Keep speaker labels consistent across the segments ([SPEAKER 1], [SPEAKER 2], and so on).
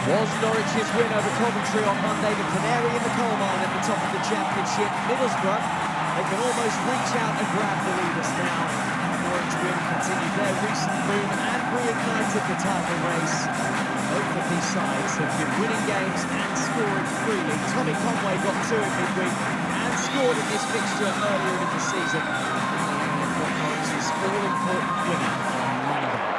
[SPEAKER 1] Was Norwich's win over Coventry on Monday the canary in the coal mine at the top of the Championship? Middlesbrough, they can almost reach out and grab the leaders now. Norwich win continued their recent boom and reignited the title race. Both of these sides have been winning games and scoring freely. Tommy Conway got 2 in midweek and scored in this fixture earlier in the season. Norwich's all-important winner on Monday.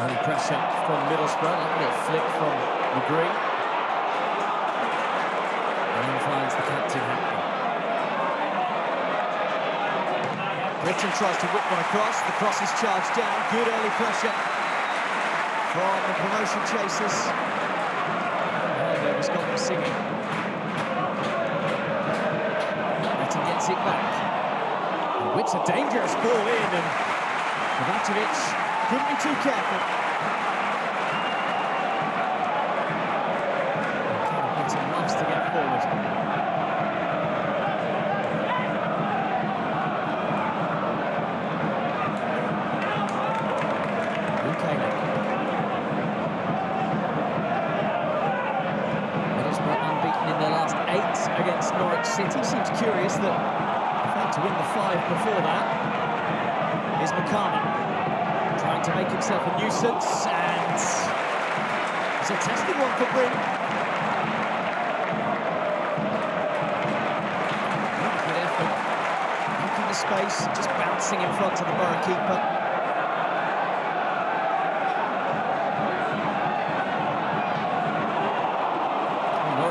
[SPEAKER 1] Early pressure from Middlesbrough, a little flick from McGree. And then finds the captain Hackney. Britton tries to whip one across, the cross is charged down, good early pressure from the promotion chasers. And there was got them singing. Britton gets it back. And whips a dangerous ball in, and Kovacevic couldn't be too careful. Britton loves to get forward. Middlesbrough unbeaten in their last 8 against Norwich City. Seems curious that they failed to win the 5 before that. Here's McCartney trying to make himself a nuisance, and it's a testing one for Bryn. Good effort, making the space, just bouncing in front of the Borough keeper.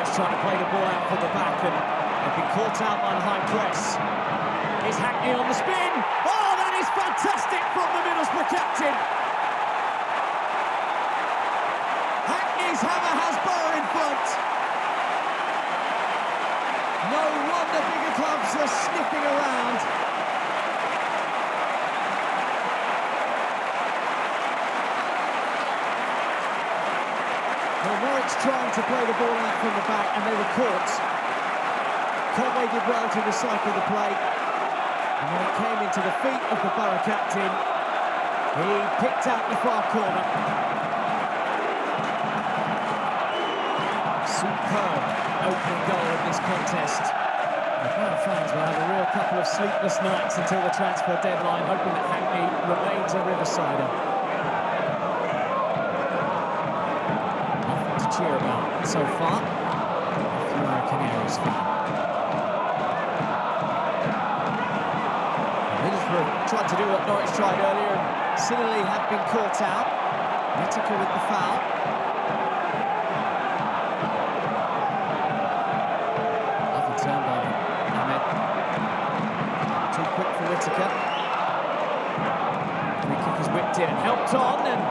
[SPEAKER 1] Trying to play the ball out from the back, and they've been caught out by the high press. Here's Hackney on the spin. Oh, that is fantastic from the Middlesbrough captain. Hackney's hammer has Borough in front. No wonder bigger clubs are sniffing around. Well, Norwich trying to play the ball out from the back, and they were caught. Conway did well to recycle the play, and when it came into the feet of the Borough captain, he picked out the far corner. Superb opening goal in this contest. The Borough fans will have a real couple of sleepless nights until the transfer deadline, hoping that Hackney remains a Riversider. Cheer about so far, if you are a Canaries fan. Middlesbrough tried to do what Norwich tried earlier, and similarly have been caught out. Whittaker with the foul. Lovely turn by Ahmed. Too quick for Whittaker. Free kick is whipped in and helped on, and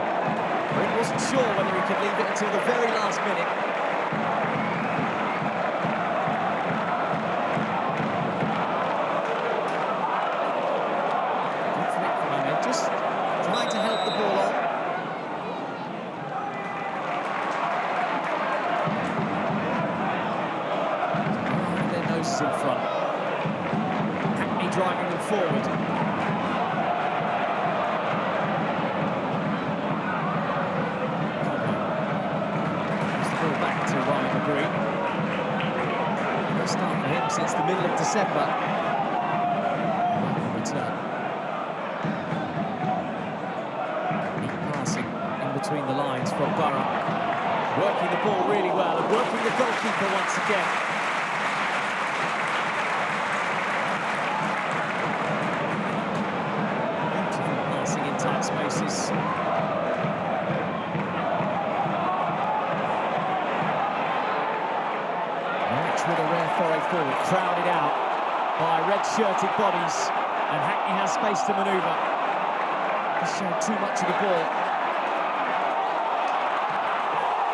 [SPEAKER 1] he wasn't sure whether he could leave it until the very last minute. Good flick from Ahmed, just trying to help the ball on. Their noses in front. Hackney driving them forward. First start for him since the middle of December. Return. Neat passing in between the lines from Borough. Working the ball really well and working the goalkeeper once again. Beautiful passing in tight spaces. With a rare foray forward, crowded out by red-shirted bodies, and Hackney has space to manoeuvre. He's shown too much of the ball,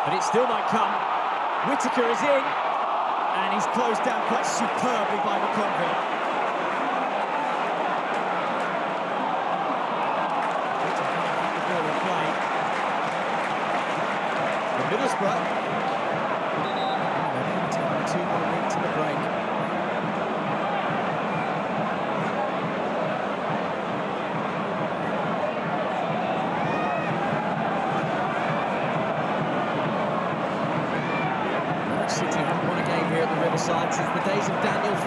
[SPEAKER 1] but it still might come. Whittaker is in, and he's closed down quite superbly by McConville. The ball in play. The Middlesbrough. 2-1 lead to the break.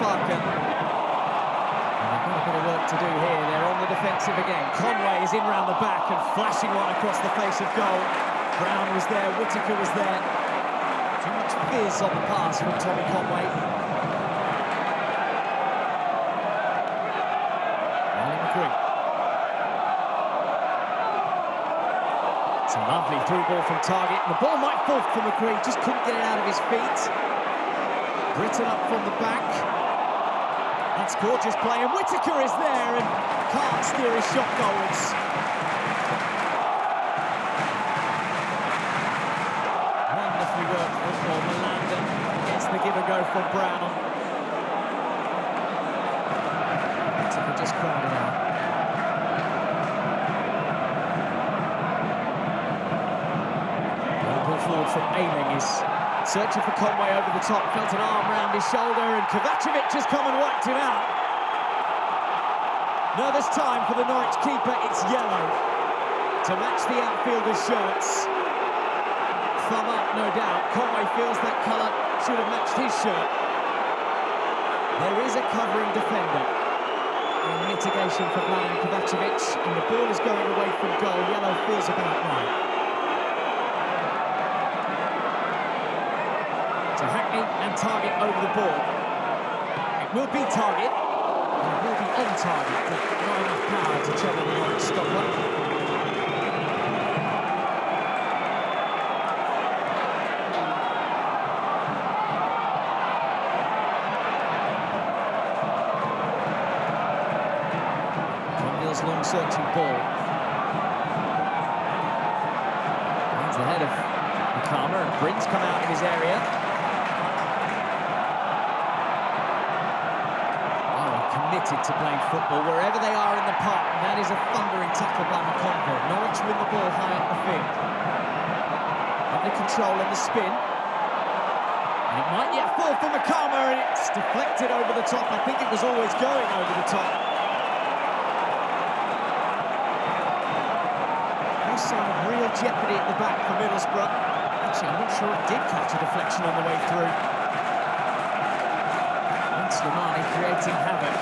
[SPEAKER 1] Farker. And they've got a bit of work to do here. They're on the defensive again. Conway is in round the back and flashing one across the face of goal. Brown was there, Whittaker was there. Too much fizz on the pass from Tommy Conway. It's a lovely through ball from target, and the ball might fall for McCree, just couldn't get it out of his feet. Britton up from the back. That's gorgeous play, and Whittaker is there and can't steer his shot goals. Wonderfully worked football. Melanda gets the give and go from Brown. Whittaker just crowded out. Forward from Ayling is searching for Conway over the top, felt an arm round his shoulder, and Kovacevic has come and wiped him out. Nervous time for the Norwich keeper, it's yellow to match the outfielders' shirts. Thumb up, no doubt. Conway feels that colour should have matched his shirt. There is a covering defender in mitigation for Vladan Kovacevic, and the ball is going away from goal. Yellow feels about right. So Hackney and Target over the ball. It will be Target, and it will be on target, but not enough power to trouble the Norwich stopper. Conville's long searching ball. Finds the head of Nakama, and Bryn's come out of his area. Committed to playing football wherever they are in the park, and that is a thundering tackle by McConville. Norwich win the ball high up the field. Under control and the spin. And it might yet fall for Makama, and it's deflected over the top. I think it was always going over the top. No sign of real jeopardy at the back for Middlesbrough. Actually, I'm not sure it did catch a deflection on the way through. Slimani creating havoc.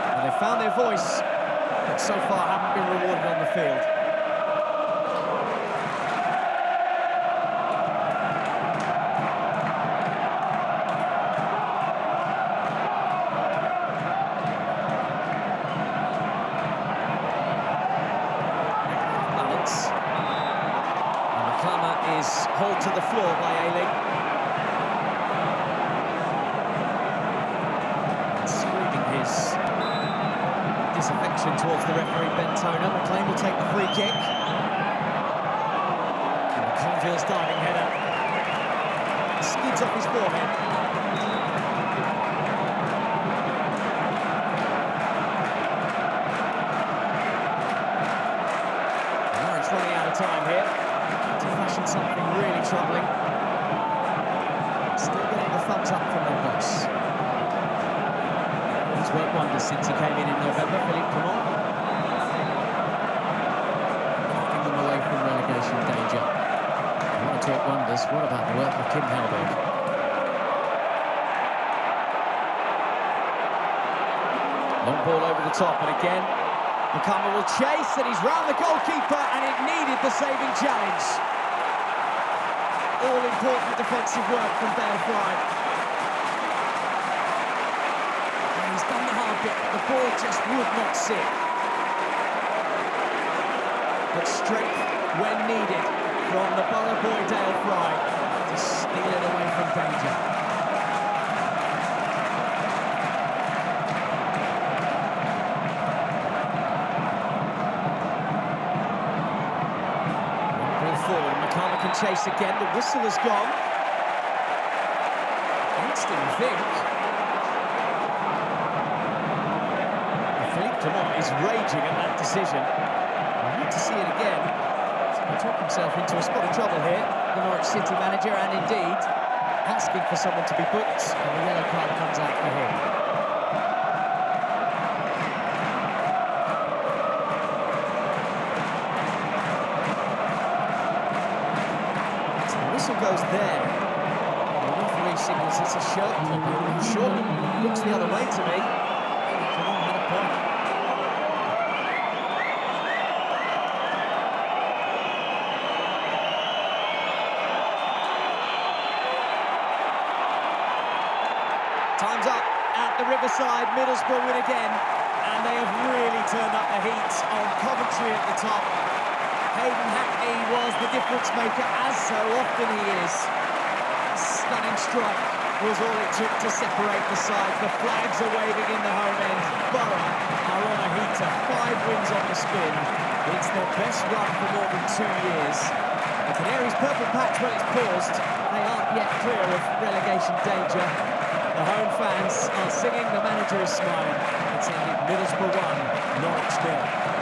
[SPEAKER 1] Well, they found their voice, but so far haven't been rewarded on the field. Balance. Is hauled to the floor by Ayling. Screaming his disaffection towards the referee Bentona. McLean will take the free kick. And Conville's diving header skids off his forehead. Norwich running out of time here. To fashion something really troubling. Still getting the thumbs up from their boss. He's worked wonders since he came in November, Philippe Clement. Lifting them away from relegation danger. You want to talk wonders, what about the work of Kim Helberg? Long ball over the top, and again, Makama will chase, and he's round the goalkeeper, and it needed the saving challenge. All-important defensive work from Dale Fry. And he's done the hard bit, but the ball just would not sit. But strength when needed from the Borough boy Dale Fry to steal it away from danger. Forward, Makama can chase again, the whistle has gone. Against him, I think. Philippe Clement is raging at that decision. We need to see it again. He's going to talk himself into a spot of trouble here, the Norwich City manager, and indeed asking for someone to be booked, and the yellow card comes out for him. whistle goes there. The referee signals it's a shirt pull. I'm sure it looks the other way to me. Come on, had a point. Time's up at the Riverside. Middlesbrough win again, and they have really turned up the heat on Coventry at the top. Hayden Hackney was the difference maker, as so often he is. A stunning strike was all it took to separate the sides. The flags are waving in the home end. Borough are on a heater, 5 wins on the spin. It's their best run for more than 2 years. The Canaries' purple patch, well, it's paused. They aren't yet clear of relegation danger. The home fans are singing, the manager is smiling. It's ended Middlesbrough 1, Norwich 0.